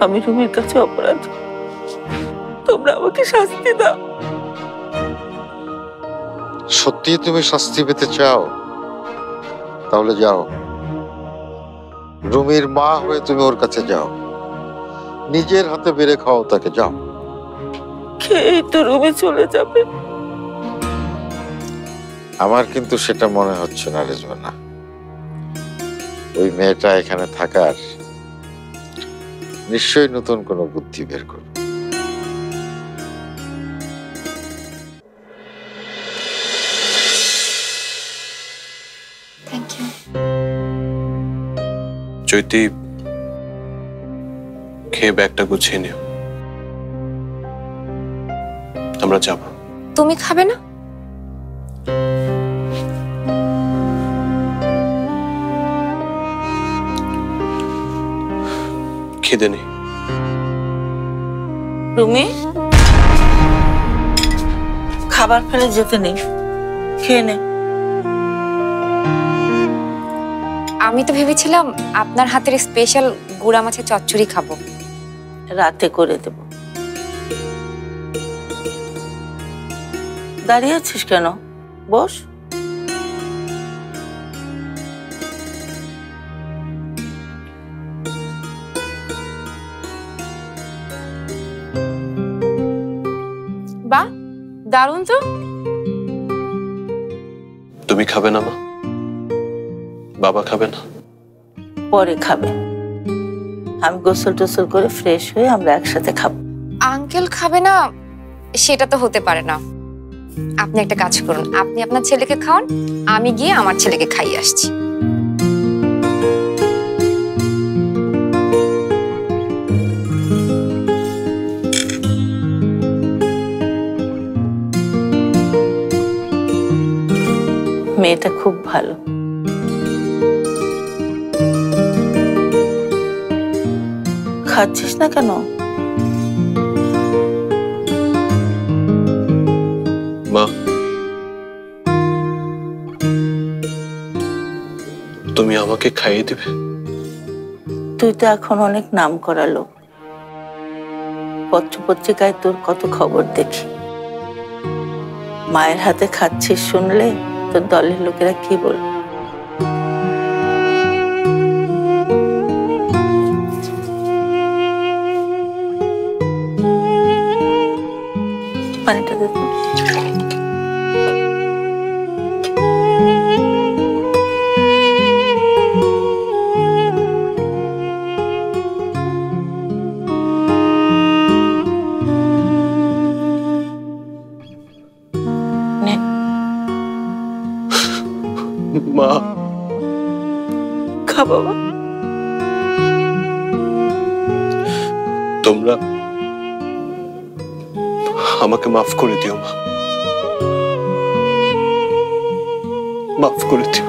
আমি রুমির কাছে অপরাধ, তোমরা আমাকে শাস্তি দাও। সত্যি তুমি শাস্তি পেতে চাও? তাহলে যাও, রুমির মা হয়ে তুমি ওর কাছে যাও, নিজের হাতে বেড়ে খাও তাকে, যাও। খেয়েই তো রুমে চলে যাবে। আমার কিন্তু সেটা মনে হচ্ছে না রেজওয়ানা। ওই মেয়েটা এখানে থাকার নিশ্চয়ই নতুন কোনো বুদ্ধি বের করবে। Thank you. চৈতি, খেয়ে ব্যাগটা গুছিয়ে নিও, আমরা যাব। তুমি খাবে না? খিদে নেই। রুমি, খাবার ফেলে যেতে নেই, খেয়ে নে। আমি তো ভেবেছিলাম আপনার হাতের স্পেশাল গুড়া মাছের চচ্চড়ি খাবো। রাতে করে দেব। দাঁড়িয়ে আছিস কেন? বস। বাহ, দারুণ তো। তুমি খাবে না মা? বাবা খাবে না? পরে খাবে, আমি গোসল টোসল করে ফ্রেশ হয়ে আমরা একসাথে খাবো। আঙ্কেল খাবে না সেটা তো হতে পারে না। আপনি একটা কাজ করুন, আপনি আপনার ছেলেকে খাওয়ান, আমি গিয়ে আমার ছেলেকে খাইয়ে আসছি। মেয়েটা খুব ভালো। খাচ্ছিস না কেন? মা, তুমি আমাকে খাইয়ে দিবে? তুই তো এখন অনেক নাম করা লোক, পত্র পত্রিকায় তোর কত খবর দেখি। মায়ের হাতে খাচ্ছিস শুনলে তোর দলের লোকেরা কি বলবে? পানিটা দে তো। নে। মা, খা বাবা। তোমরা আমাকে মাফ করে দিও মা, মাফ করে দিও।